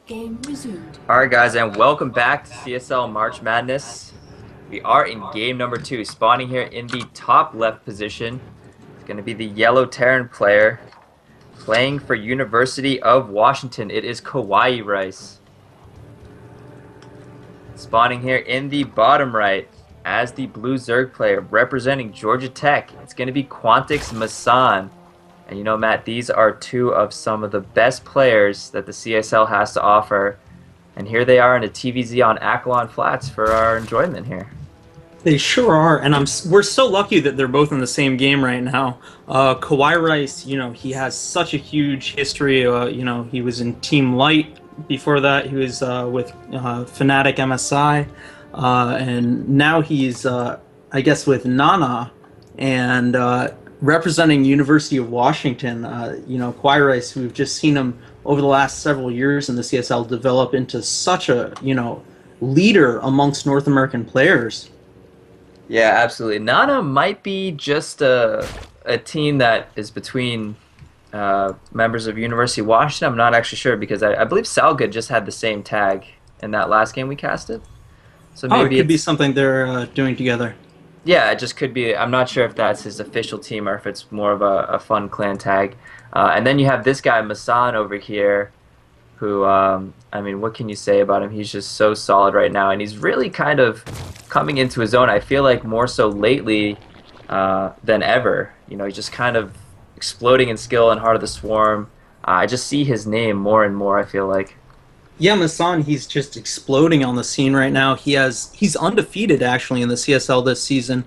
Game resumed. All right, guys, and welcome back to CSL March Madness. We are in game number 2, spawning here in the top left position. It's going to be the yellow Terran player playing for University of Washington. It is Kauai Rice. Spawning here in the bottom right as the blue Zerg player representing Georgia Tech. It's going to be Quantix Masan. And you know, Matt, these are two of some of the best players that the CSL has to offer. And here they are in a TVZ on Akalon Flats for our enjoyment here. They sure are, and we're so lucky that they're both in the same game right now. Kawhi Rice, he has such a huge history. He was in Team Light before that. He was with Fnatic MSI, and now he's, I guess, with Nana, and representing University of Washington. Kawhi Rice, we've just seen him over the last several years in the CSL develop into such a leader amongst North American players. Yeah, absolutely. Nana might be just a team that is between members of University of Washington. I'm not actually sure because I believe Salgood just had the same tag in that last game we casted. So Oh, it maybe could be it's, something they're doing together. yeah, it just could be. I'm not sure if that's his official team or if it's more of a fun clan tag. And then you have this guy, Masan, over here, who, I mean, what can you say about him? He's just so solid right now, and he's really kind of coming into his own, I feel like, more so lately than ever. He's just kind of exploding in skill and Heart of the Swarm. I just see his name more and more, I feel like. Yeah, Masan, he's just exploding on the scene right now. He's undefeated actually in the CSL this season.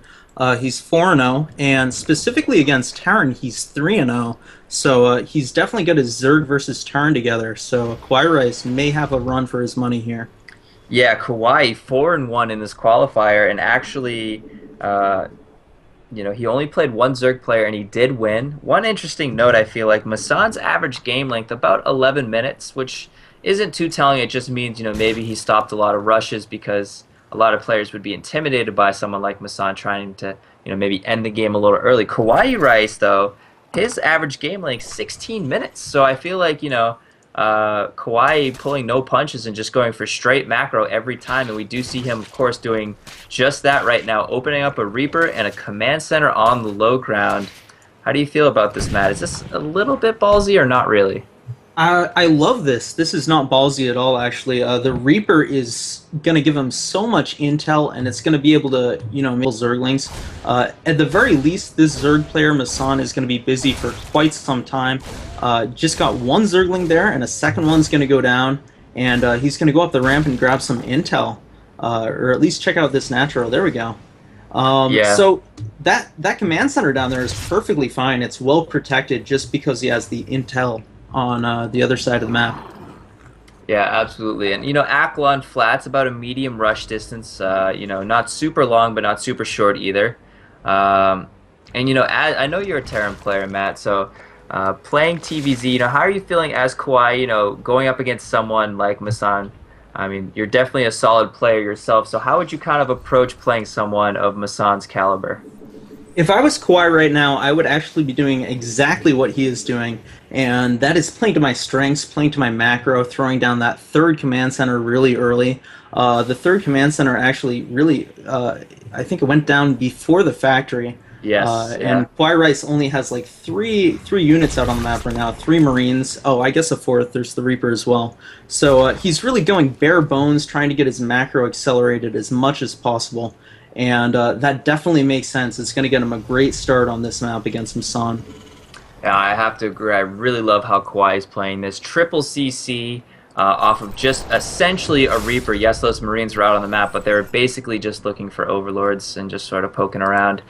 He's 4-0, and specifically against Terran, he's 3-0. So he's definitely got his Zerg versus Terran together. So Kawhi Rice may have a run for his money here. Yeah, Kawhi 4-1 in this qualifier, and actually, he only played one Zerg player, and he did win. One interesting note, I feel like Masan's average game length about 11 minutes, which isn't too telling. It just means maybe he stopped a lot of rushes because a lot of players would be intimidated by someone like Masan trying to maybe end the game a little early. Kauai Rice, though, his average game length 16 minutes. So I feel like Kawhi pulling no punches and just going for straight macro every time, and we do see him, of course, doing just that right now, opening up a Reaper and a command center on the low ground. How do you feel about this, Matt? Is this a little bit ballsy or not really? I love this. This is not ballsy at all, actually. The Reaper is going to give him so much intel, and it's going to be able to, make Zerglings. At the very least, this Zerg player, Masan, is going to be busy for quite some time. Just got one Zergling there, and a second one's going to go down, and he's going to go up the ramp and grab some intel, or at least check out this natural. There we go. Yeah. So that command center down there is perfectly fine. It's well protected just because he has the intel on the other side of the map. Yeah, absolutely. And, Akalon Flat's about a medium rush distance, not super long, but not super short either. And, I know you're a Terran player, Matt, so playing TVZ, how are you feeling as Kawhi, going up against someone like Masan? I mean, you're definitely a solid player yourself, so how would you kind of approach playing someone of Masan's caliber? If I was Kawhi right now, I would actually be doing exactly what he is doing, and that is playing to my strengths, playing to my macro, throwing down that third command center really early. The third command center actually really, I think it went down before the factory. Yes, yeah. And Kawhi Rice only has like three units out on the map right now, 3 Marines. Oh, I guess a fourth. There's the Reaper as well. So he's really going bare bones, trying to get his macro accelerated as much as possible. And that definitely makes sense. It's going to get him a great start on this map against Masan. Yeah, I have to agree. I really love how Kawhi is playing this. Triple CC off of just essentially a Reaper. Yes, those Marines are out on the map, but they're basically just looking for Overlords and just sort of poking around.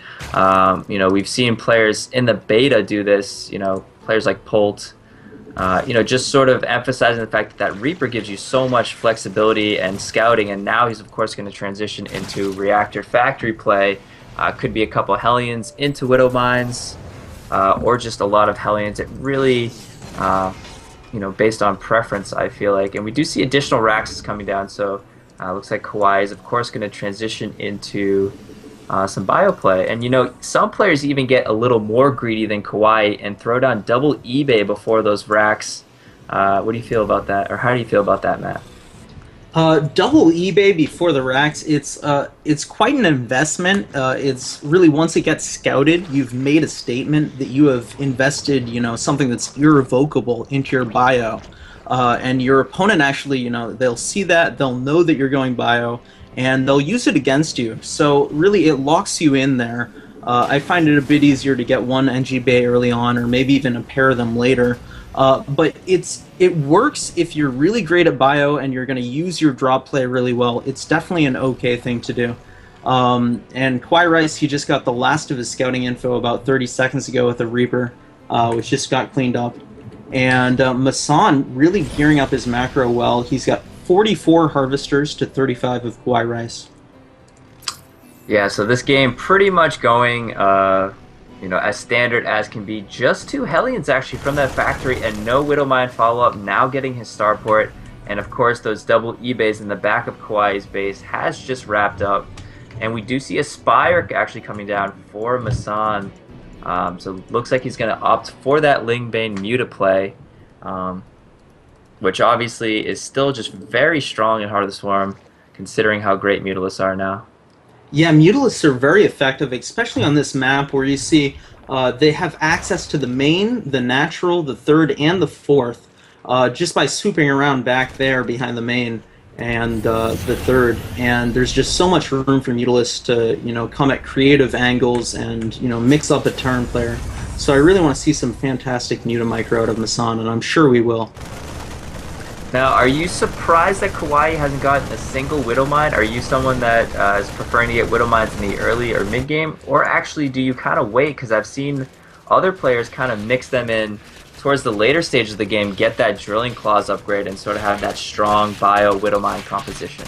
We've seen players in the beta do this, players like Polt. Just sort of emphasizing the fact that Reaper gives you so much flexibility and scouting, and now he's of course going to transition into Reactor Factory play. Could be a couple Hellions into Widow Mines, or just a lot of Hellions. It really, based on preference, I feel like. And we do see additional Raxes coming down, so looks like Kawhi is of course going to transition into some bio play. And some players even get a little more greedy than Kawhi and throw down double eBay before those racks What do you feel about that, or how do you feel about that, Matt? Double eBay before the racks. It's quite an investment. It's really once it gets scouted, you've made a statement that you have invested, something that's irrevocable into your bio, and your opponent actually, they'll see that, they'll know that you're going bio, and they'll use it against you. So really, it locks you in there. I find it a bit easier to get one NG Bay early on, or maybe even a pair of them later. But it works if you're really great at bio and you're going to use your drop play really well. It's definitely an okay thing to do. And Kawhi Rice, he just got the last of his scouting info about 30 seconds ago with a Reaper, which just got cleaned up. And Masan really gearing up his macro well. He's got 44 Harvesters to 35 of Kawhi Rice. Yeah, so this game pretty much going, as standard as can be. Just two Hellions actually from that factory and no Widowmine follow-up, now getting his starport. And of course those double eBays in the back of Kawhi's base has just wrapped up. And we do see a Spire actually coming down for Masan. So it looks like he's going to opt for that Lingbane Muta play, which obviously is still just very strong in Heart of the Swarm, considering how great Mutalisks are now. Yeah, Mutalisks are very effective, especially on this map where you see they have access to the main, the natural, the third, and the fourth, just by swooping around back there behind the main and the third. And there's just so much room for Mutalisks to come at creative angles and mix up a turn player. So I really want to see some fantastic Muta micro out of Masan, and I'm sure we will. Now, are you surprised that Kawhi hasn't gotten a single Widowmine? Are you someone that is preferring to get Widowmines in the early or mid game? Or actually, do you kind of wait? Because I've seen other players kind of mix them in towards the later stage of the game, get that Drilling Claws upgrade, and sort of have that strong bio Widowmine composition.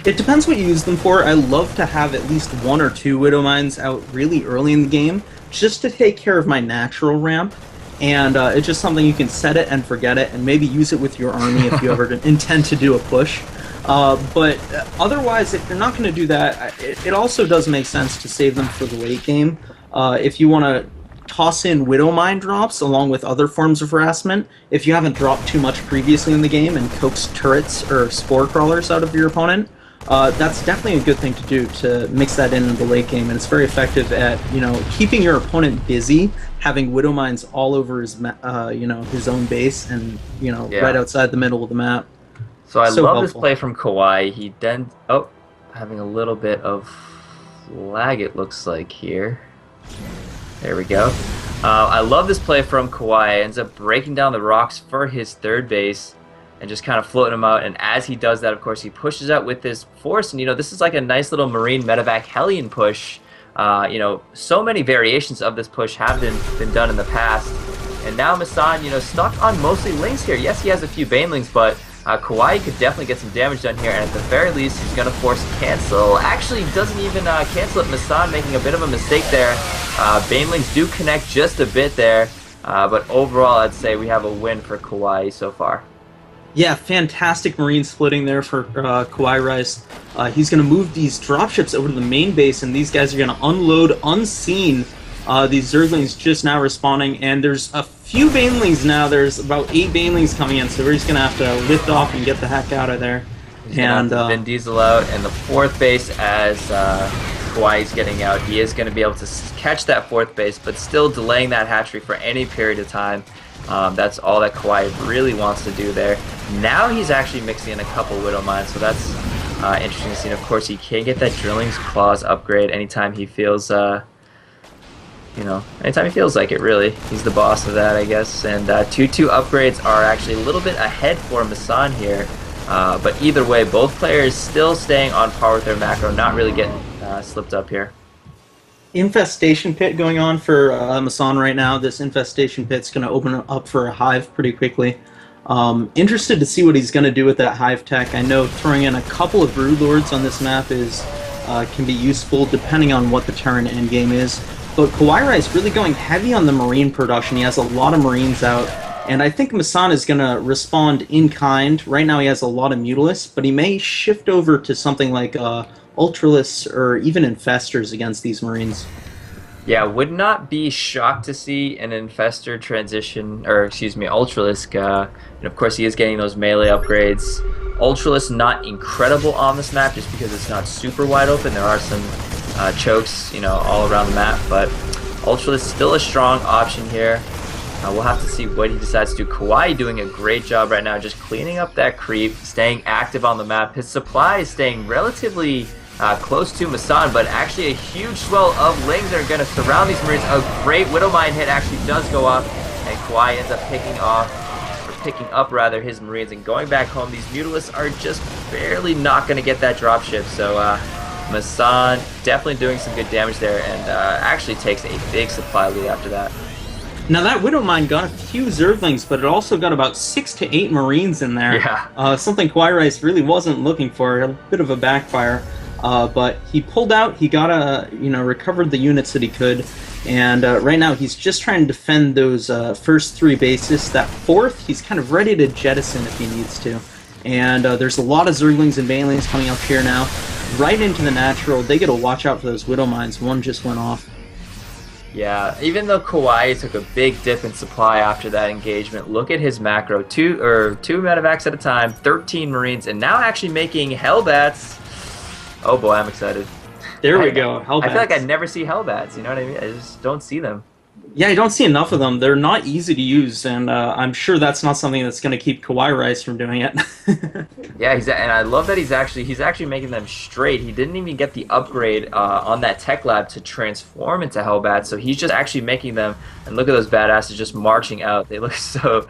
It depends what you use them for. I love to have at least one or two Widowmines out really early in the game, just to take care of my natural ramp. And it's just something you can set it and forget it, and maybe use it with your army if you ever intend to do a push. But otherwise, if you're not going to do that, it also does make sense to save them for the late game. If you want to toss in Widowmine drops along with other forms of harassment, if you haven't dropped too much previously in the game and coax turrets or spore crawlers out of your opponent, that's definitely a good thing to do, to mix that in the late game, and it's very effective at keeping your opponent busy, having Widowmines all over his his own base and Yeah. right outside the middle of the map. So I So love helpful. this play from Kawhi. He then having a little bit of lag, it looks like here. There we go. I love this play from Kawhi. Ends up breaking down the rocks for his third base and just kind of floating him out. And as he does that, of course, he pushes out with this force. And this is like a nice little Marine medevac Hellion push. So many variations of this push have been done in the past. And now Masan, stuck on mostly links here. Yes, he has a few Banelings, but Kawhi could definitely get some damage done here. And at the very least, he's going to force a cancel. Actually, doesn't even cancel it. Masan making a bit of a mistake there. Banelings do connect just a bit there. But overall, I'd say we have a win for Kawhi so far. Yeah, fantastic Marine splitting there for Kawhi Rice. He's going to move these dropships over to the main base, and these guys are going to unload unseen. These Zerglings just now respawning, and there's a few Banelings now. There's about 8 Banelings coming in, so we're just going to have to lift off and get the heck out of there. He's going to have to Vin Diesel out, and the fourth base as Kawhi's getting out. He is going to be able to catch that fourth base, but still delaying that hatchery for any period of time. That's all that Kawhi really wants to do there. Now he's actually mixing in a couple Widowmines, so that's interesting to see. And of course, he can get that Drilling Claws upgrade anytime he feels, anytime he feels like it, really. He's the boss of that, I guess. And 2-2 upgrades are actually a little bit ahead for Masan here. But either way, both players still staying on par with their macro, not really getting slipped up here. Infestation pit going on for Masan right now. This infestation pit's going to open up for a hive pretty quickly. Interested to see what he's going to do with that hive tech. I know throwing in a couple of brood lords on this map can be useful depending on what the turn end game is. But Kawhi is really going heavy on the Marine production. He has a lot of Marines out, and I think Masan is going to respond in kind. Right now he has a lot of Mutalisks, but he may shift over to something like Ultralisks or even Infestors against these Marines. Yeah, would not be shocked to see an Infestor transition, or excuse me, Ultralisk. And of course, he is getting those melee upgrades. Ultralisk not incredible on this map just because it's not super wide open. There are some chokes, all around the map, but Ultralisk still a strong option here. We'll have to see what he decides to do. Kawaii doing a great job right now, just cleaning up that creep, staying active on the map. His supply is staying relatively close to Masan, but actually a huge swell of Lings are going to surround these Marines. A great Widowmine hit actually does go off, and Kawaii ends up picking up rather his Marines and going back home. These Mutalisks are just barely not going to get that dropship, so Masan definitely doing some good damage there, and actually takes a big supply lead after that. Now that Widowmine got a few Zerglings, but it also got about 6 to 8 Marines in there. Yeah. Something Kawaii Rice really wasn't looking for. A bit of a backfire. But he pulled out, he got recovered the units that he could, and right now he's just trying to defend those first 3 bases. That 4th, he's kind of ready to jettison if he needs to. And there's a lot of Zerglings and Banelings coming up here now, right into the natural. They gotta watch out for those Widow Mines. One just went off. Yeah, even though Kawaii took a big dip in supply after that engagement, look at his macro. Two medevacs at a time, 13 Marines, and now actually making Hellbats. Oh boy, I'm excited. There we go, Hellbats. I feel like I'd never see Hellbats, you know what I mean? I just don't see them. Yeah, I don't see enough of them. They're not easy to use, and I'm sure that's not something that's going to keep Kawaii Rice from doing it. Yeah, and I love that he's actually making them straight. He didn't even get the upgrade on that tech lab to transform into Hellbats, so he's just actually making them. And look at those badasses just marching out. They look so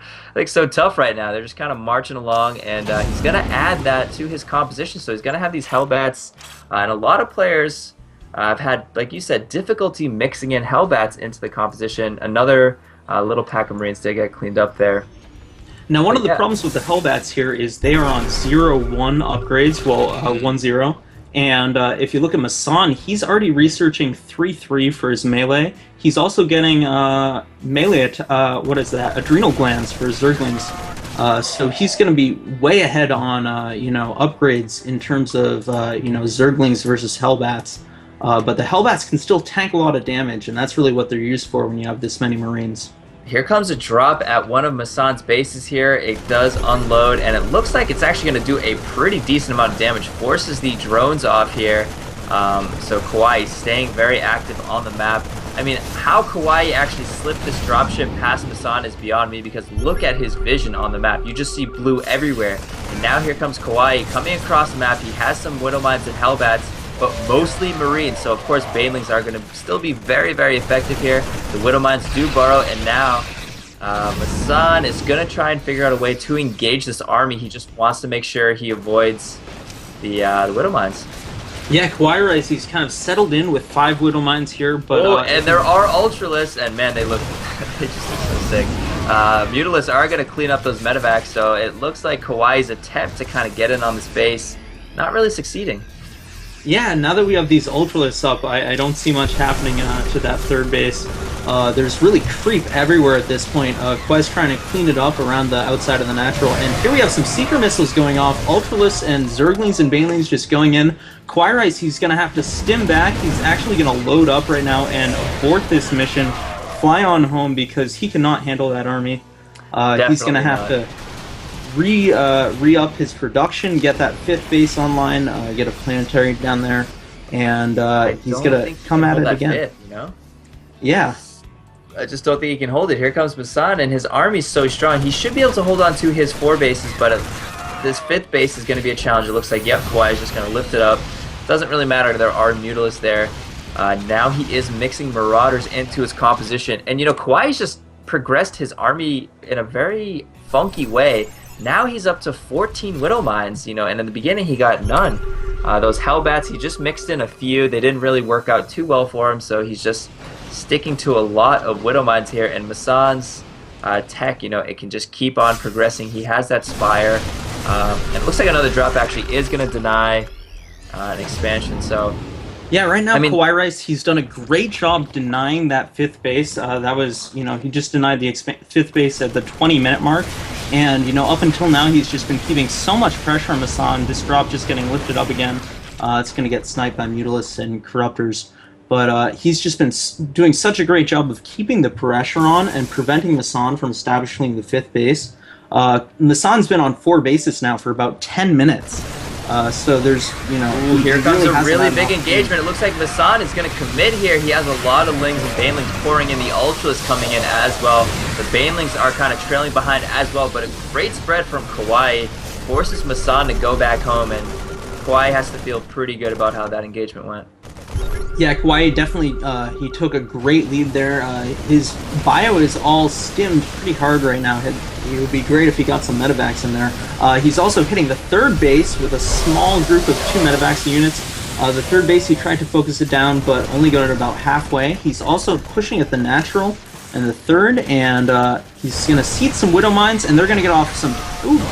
tough right now. They're just kind of marching along, and he's gonna add that to his composition. So he's gonna have these Hellbats, and a lot of players. I've had, like you said, difficulty mixing in Hellbats into the composition. Another little pack of Marines did get cleaned up there. Now, one of the problems with the Hellbats here is they are on 0-1 upgrades, well, 1-0. And if you look at Masan, he's already researching 3-3 for his melee. He's also getting melee, adrenal glands for Zerglings. So he's going to be way ahead on, upgrades in terms of, Zerglings versus Hellbats. But the Hellbats can still tank a lot of damage, and that's really what they're used for when you have this many Marines. Here comes a drop at one of Masan's bases here. It does unload, and it looks like it's actually going to do a pretty decent amount of damage. Forces the drones off here. So Kawaii staying very active on the map. I mean, how Kawaii actually slipped this dropship past Masan is beyond me, because look at his vision on the map. You just see blue everywhere. And now here comes Kawaii coming across the map. He has some Widow Mines and Hellbats, but mostly Marines, so of course Banelings are going to still be very, very effective here. The Widow Mines do burrow, and now Masan is going to try and figure out a way to engage this army. He just wants to make sure he avoids the Widow Mines. Yeah, Kawaii Rice, he's kind of settled in with 5 Widow Mines here, but... and there are Ultralisks, and man, they just look so sick. Mutalisks are going to clean up those medevacs, so it looks like Kawaii's attempt to kind of get in on this base, not really succeeding. Yeah, now that we have these Ultralisks up, I don't see much happening to that 3rd base. There's really creep everywhere at this point. Quest trying to clean it up around the outside of the natural. And here we have some Seeker missiles going off. Ultralisks and Zerglings and Banelings just going in. Kawaii Rice, he's going to have to stim back. He's actually going to load up right now and abort this mission. Fly on home, because he cannot handle that army. He's going to have to re-up his production, get that 5th base online, get a planetary down there, and he's gonna come at it again. Fit, Yeah. I just don't think he can hold it. Here comes Masan, and his army's so strong. He should be able to hold on to his 4 bases, but this 5th base is going to be a challenge. It looks like, yep, Kawaii is just going to lift it up. Doesn't really matter. There are Mutalisks there. Now he is mixing Marauders into his composition, and Kawaii's just progressed his army in a very funky way. Now he's up to 14 Widow Mines, and in the beginning he got none. Those Hellbats, he just mixed in a few. They didn't really work out too well for him, so he's just sticking to a lot of Widow Mines here. And Masan's tech, it can just keep on progressing. He has that Spire. And it looks like another drop actually is going to deny an expansion, so... Yeah, right now, Kawaii Rice, he's done a great job denying that 5th base. That was, he just denied the 5th base at the 20-minute mark. And, up until now, he's just been keeping so much pressure on Masan. This drop just getting lifted up again. It's going to get sniped by Mutalisks and Corruptors. But he's just been doing such a great job of keeping the pressure on and preventing Masan from establishing the fifth base. Masan's been on four bases now for about 10 minutes. So there's, Ooh, here comes a really big engagement. It looks like Masan is going to commit here. He has a lot of Lings and Banelings pouring in. The Ultras coming in as well. The Banelings are kind of trailing behind as well, but a great spread from Kauai forces Masan to go back home, and Kauai has to feel pretty good about how that engagement went. Yeah, Kauai definitely, he took a great lead there. His bio is all skimmed pretty hard right now. It would be great if he got some medevacs in there. He's also hitting the third base with a small group of 2 medevacs units. The third base, he tried to focus it down, but only got it about halfway. He's also pushing at the natural and the third, and he's going to seat some Widow Mines, and they're going to get off some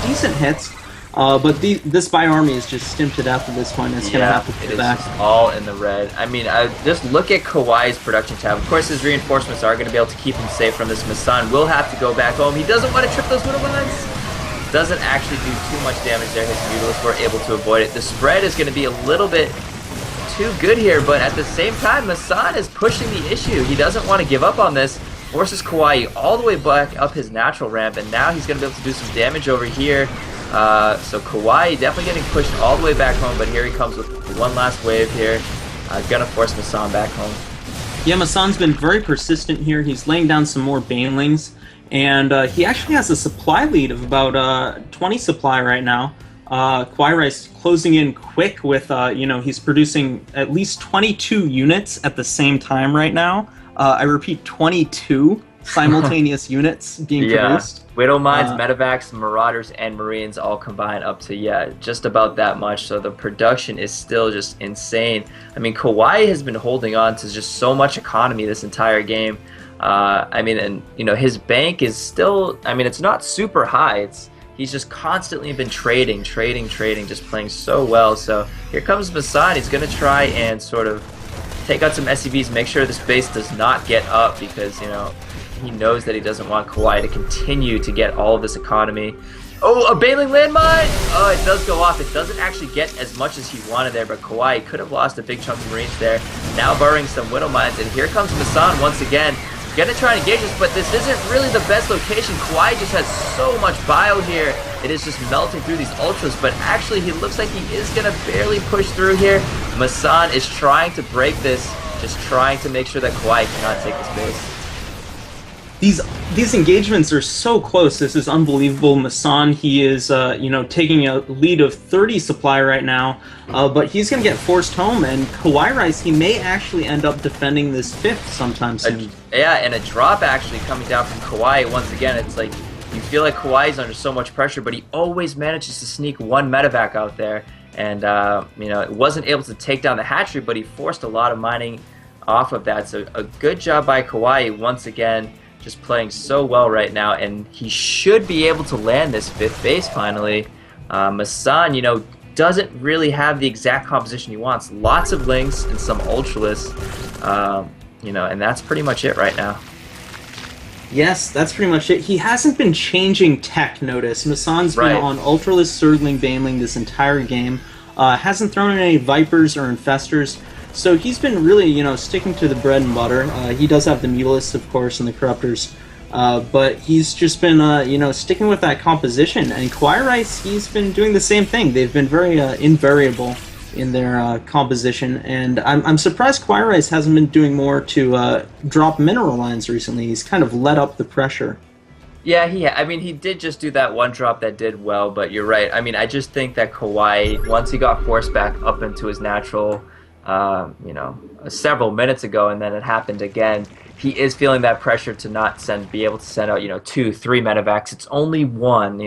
decent hits. But this Bio army is just stimmed to death at this point. It's going to have to pull back. Just all in the red. I mean, just look at Kauai's production tab. Of course, his reinforcements are going to be able to keep him safe from this. Masan will have to go back home. He doesn't want to trip those Widow Mines. Doesn't actually do too much damage there. His Mutalists were able to avoid it. The spread is going to be a little bit too good here, but at the same time, Masan is pushing the issue. He doesn't want to give up on this. Forces Kauai all the way back up his natural ramp, and now he's going to be able to do some damage over here. So Kauai definitely getting pushed all the way back home, but here he comes with one last wave here. Gonna force Masan back home. Yeah, Masan's been very persistent here. He's laying down some more Banelings, and he actually has a supply lead of about 20 supply right now. Kauai Rice closing in quick with, he's producing at least 22 units at the same time right now. I repeat, 22 simultaneous units being produced. Widow Mines, Medevacs, Marauders, and Marines all combined up to, just about that much. So the production is still just insane. I mean, Kauai has been holding on to just so much economy this entire game. His bank is still, it's not super high. He's just constantly been trading, just playing so well. So here comes Masan. He's going to try and sort of take out some SCVs, make sure this base does not get up, because, he knows that he doesn't want Kauai to continue to get all of this economy. Oh, a Baneling landmine! Oh, it does go off. It doesn't actually get as much as he wanted there, but Kauai could have lost a big chunk of Marines there. Now burrowing some Widow Mines, and here comes Masan once again. Gonna try and engage us, but this isn't really the best location. Kauai just has so much bio here. It is just melting through these Ultras, but actually he looks like he is gonna barely push through here. Masan is trying to break this, just trying to make sure that Kauai cannot take this base. These engagements are so close. This is unbelievable. Masan, he is, taking a lead of 30 supply right now, but he's going to get forced home, and Kauai Rice, he may actually end up defending this fifth sometime soon. And a drop actually coming down from Kauai. Once again, it's like you feel like Kauai's under so much pressure, but he always manages to sneak one medevac out there, and, wasn't able to take down the hatchery, but he forced a lot of mining off of that. So a good job by Kauai once again. Just playing so well right now, and he should be able to land this fifth base finally. Masan, doesn't really have the exact composition he wants. Lots of Lings and some Ultralists, and that's pretty much it right now. Yes, that's pretty much it. He hasn't been changing tech, notice. Masan's been on Ultralist, Surgling, Baneling this entire game. Hasn't thrown in any Vipers or Infestors. So he's been really, sticking to the bread and butter. He does have the Mutalists, of course, and the Corruptors. But he's just been, sticking with that composition. And Kauai Rice, he's been doing the same thing. They've been very invariable in their composition. And I'm surprised Kauai Rice hasn't been doing more to drop mineral lines recently. He's kind of let up the pressure. Yeah, he did just do that one drop that did well, but you're right. I just think that Kauai, once he got forced back up into his natural... several minutes ago, and then it happened again. He is feeling that pressure to not be able to send out, 2, 3 medevacs. It's only one,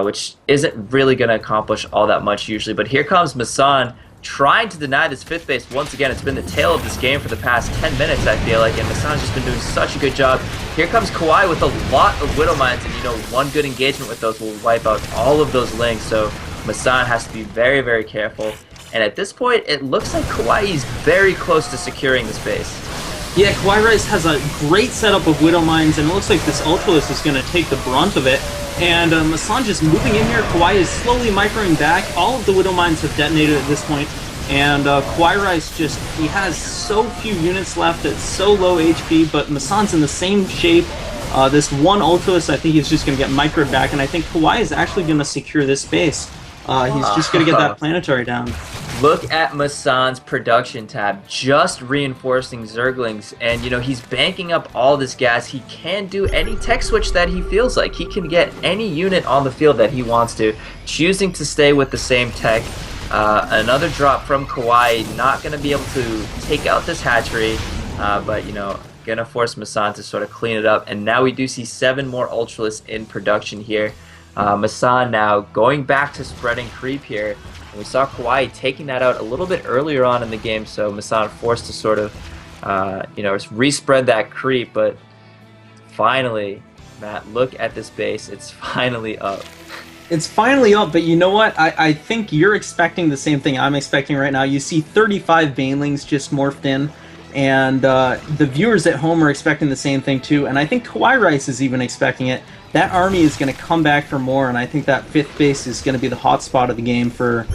which isn't really going to accomplish all that much usually. But here comes Masan trying to deny this fifth base. Once again, it's been the tale of this game for the past 10 minutes, I feel like, and Masan's just been doing such a good job. Here comes Kauai with a lot of Widow Mines, and, one good engagement with those will wipe out all of those Lings, so Masan has to be very, very careful. And at this point, it looks like Kauai is very close to securing this base. Yeah, Kauai Rice has a great setup of Widow Mines, and it looks like this Ultralist is going to take the brunt of it. And Masan just moving in here. Kauai is slowly microing back. All of the Widow Mines have detonated at this point. And Kawhi Rice he has so few units left at so low HP, but Masan's in the same shape. This one Ultimus, I think he's just going to get microed back, and I think Kawhi is actually going to secure this base. He's just going to get that planetary down. Look at Masan's production tab, just reinforcing Zerglings, and he's banking up all this gas. He can do any tech switch that he feels like. He can get any unit on the field that he wants to, choosing to stay with the same tech. Another drop from Kawhi, not going to be able to take out this hatchery, but going to force Masan to sort of clean it up. And now we do see 7 more Ultralists in production here. Masan now going back to spreading creep here. And we saw Kawhi taking that out a little bit earlier on in the game, so Masan forced to sort of, respread that creep. But finally, Matt, look at this base. It's finally up. It's finally up, but you know what? I think you're expecting the same thing I'm expecting right now. You see 35 Banelings just morphed in, and the viewers at home are expecting the same thing too, and I think Kawhi Rice is even expecting it. That army is going to come back for more, and I think that 5th base is going to be the hot spot of the game for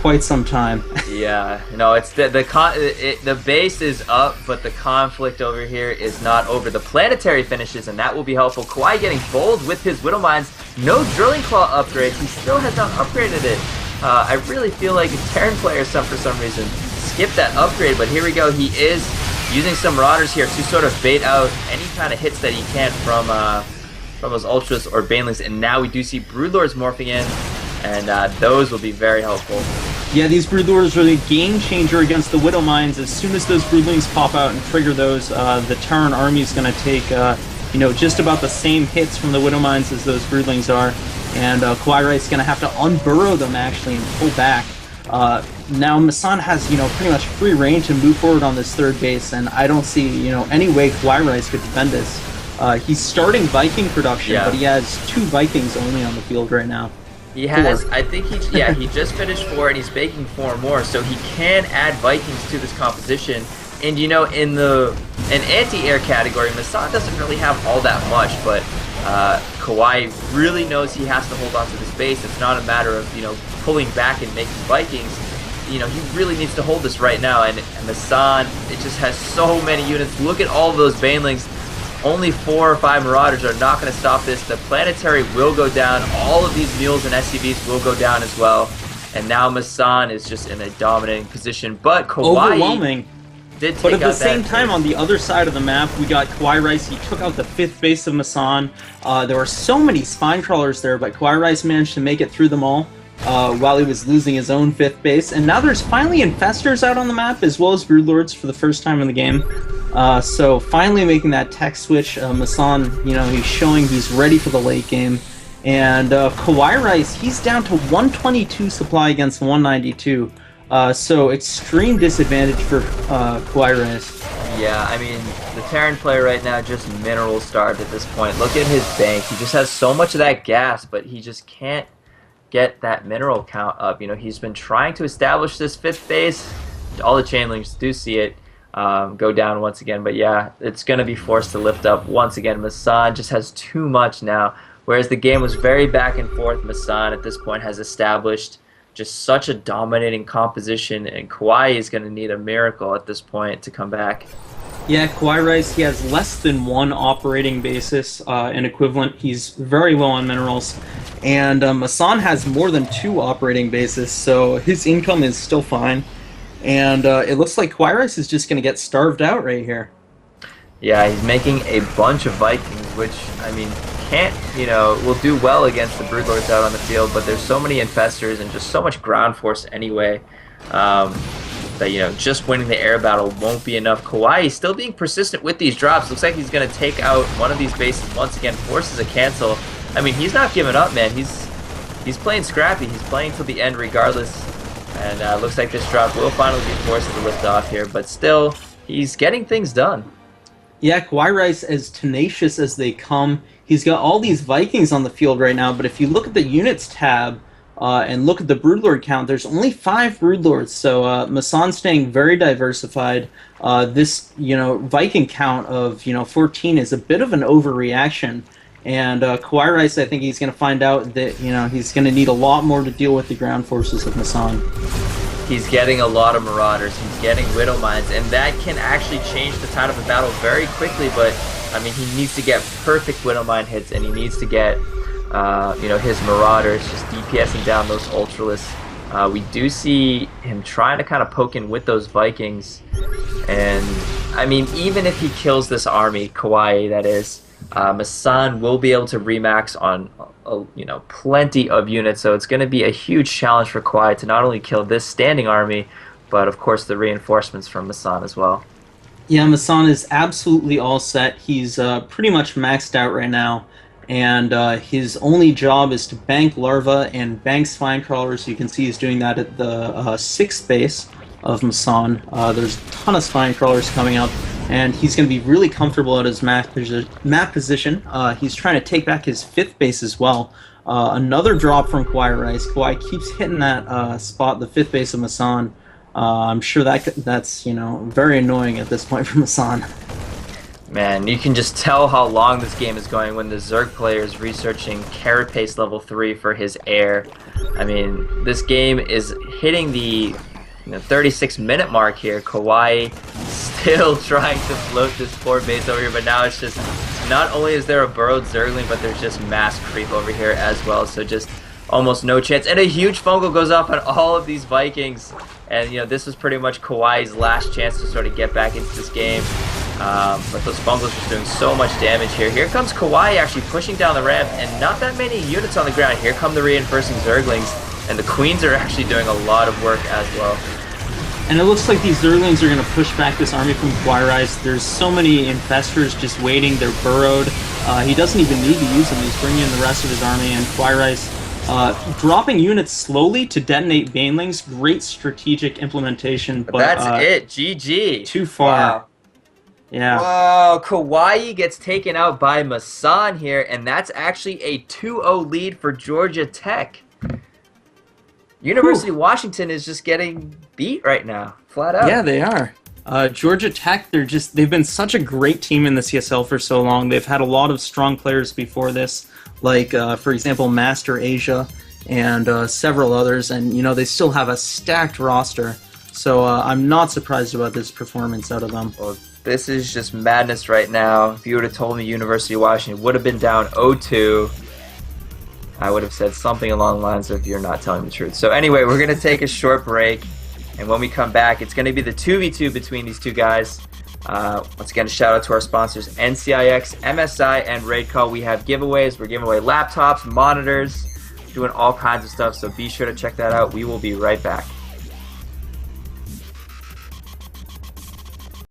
quite some time. Yeah, no, it's the base is up, but the conflict over here is not over. The planetary finishes, and that will be helpful. Kawhi getting bold with his Widow Mines. No Drilling Claw upgrade. He still has not upgraded it. I really feel like a Terran player for some reason skipped that upgrade, but here we go. He is using some Marauders here to sort of bait out any kind of hits that he can from those Ultras or Banelings, and now we do see Broodlords morphing in, and those will be very helpful. Yeah, these Broodlords are the game changer against the Widow Mines. As soon as those Broodlings pop out and trigger those, the Terran army is going to take just about the same hits from the Widow Mines as those Broodlings are, and Kawhi Rice is going to have to unburrow them actually and pull back. Now Masan has pretty much free reign to move forward on this 3rd base, and I don't see any way Kawhi Rice could defend this. He's starting Viking production, but he has 2 Vikings only on the field right now. He has, 4. I think he just finished 4 and he's baking 4 more, so he can add Vikings to this composition. And in the anti-air category, Masan doesn't really have all that much, but Kawhi really knows he has to hold on to this base. It's not a matter of pulling back and making Vikings. He really needs to hold this right now, and Masan, it just has so many units. Look at all of those Banelings. Only 4 or 5 Marauders are not going to stop this. The planetary will go down. All of these mules and SCVs will go down as well. And now Masan is just in a dominating position. But Kawhi overwhelming. Did take but at the out same time, on the other side of the map, we got Kawhi Rice. He took out the 5th base of Masan. There were so many spine crawlers there, but Kawhi Rice managed to make it through them all while he was losing his own 5th base. And now there's finally Infestors out on the map, as well as Broodlords for the first time in the game. So finally making that tech switch. Masan, he's showing he's ready for the late game. And Kawhi Rice, he's down to 122 supply against 192. So extreme disadvantage for Kawhi Rice. Yeah, I mean, the Terran player right now just mineral starved at this point. Look at his bank. He just has so much of that gas, but he just can't get that mineral count up. He's been trying to establish this 5th base. All the Chainlings do see it go down once again, but yeah, it's going to be forced to lift up once again. Masan just has too much now, whereas the game was very back and forth. Masan at this point has established just such a dominating composition, and Kawhi is going to need a miracle at this point to come back. Yeah, Kawhi Rice, he has less than 1 operating basis and equivalent. He's very low on minerals. And Masan has more than 2 operating bases, so his income is still fine. And it looks like Kawhi Rice is just going to get starved out right here. Yeah, he's making a bunch of Vikings, which, I mean, will do well against the Broodlords out on the field, but there's so many Infestors and just so much ground force anyway. That just winning the air battle won't be enough. Kawhi is still being persistent with these drops. Looks like he's going to take out one of these bases once again, forces a cancel. I mean, he's not giving up, man. He's playing scrappy. He's playing till the end regardless. And looks like this drop will finally be forced to lift off here, but still, he's getting things done. Yeah, Kawhi Rice, as tenacious as they come. He's got all these Vikings on the field right now, but if you look at the units tab, and look at the Broodlord count, there's only 5 Broodlords, so Masan's staying very diversified. This, Viking count of, 14 is a bit of an overreaction, and Kawhi Rice, I think he's going to find out that, he's going to need a lot more to deal with the ground forces of Masan. He's getting a lot of Marauders. He's getting Widow Mines, and that can actually change the tide of the battle very quickly. But I mean, he needs to get perfect Widow Mine hits, and he needs to get, his Marauders just DPSing down those Ultralists. We do see him trying to kind of poke in with those Vikings, and I mean, even if he kills this army, Kawaii that is, Masan will be able to remax on plenty of units, so it's going to be a huge challenge for Kawaii to not only kill this standing army, but of course the reinforcements from Masan as well. Yeah, Masan is absolutely all set. He's pretty much maxed out right now, and his only job is to bank Larva and bank Spine Crawlers. You can see he's doing that at the 6th base of Masan. There's a ton of Spine Crawlers coming up, and he's going to be really comfortable at his map position. He's trying to take back his 5th base as well. Another drop from Kawaii Rice. Kawaii keeps hitting that spot, the 5th base of Masan. I'm sure that's very annoying at this point for Masan. Man, you can just tell how long this game is going when the Zerg player is researching Carapace level 3 for his air. I mean, this game is hitting the 36-minute mark here. Kawaii still trying to float this poor base over here, but now it's just, not only is there a burrowed Zergling, but there's just mass creep over here as well, so just almost no chance. And a huge fungal goes off on all of these Vikings, and this was pretty much Kawaii's last chance to sort of get back into this game. But those fungals just doing so much damage here. Here comes Kawaii actually pushing down the ramp, and not that many units on the ground. Here come the reinforcing Zerglings, and the Queens are actually doing a lot of work as well. And it looks like these Zerglings are going to push back this army from Kawaii Rice. There's so many Infestors just waiting. They're burrowed. He doesn't even need to use them. He's bringing in the rest of his army, and Kawaii Rice dropping units slowly to detonate Banelings. Great strategic implementation. But that's it. GG. Too far. Wow. Yeah. Wow, Kawaii gets taken out by Masan here, and that's actually a 2-0 lead for Georgia Tech. University of Washington is just getting beat right now, flat out. Yeah, they are. Georgia Tech, they've been such a great team in the CSL for so long. They've had a lot of strong players before this, like, for example, Master Asia and several others, and, they still have a stacked roster. So I'm not surprised about this performance out of them. Well, this is just madness right now. If you would have told me University of Washington would have been down 0-2, I would have said something along the lines of, you're not telling the truth. So anyway, we're going to take a short break, and when we come back, it's going to be the 2v2 between these two guys. Once again, a shout out to our sponsors, NCIX, MSI, and Raidcall. We have giveaways. We're giving away laptops, monitors, doing all kinds of stuff, so be sure to check that out. We will be right back.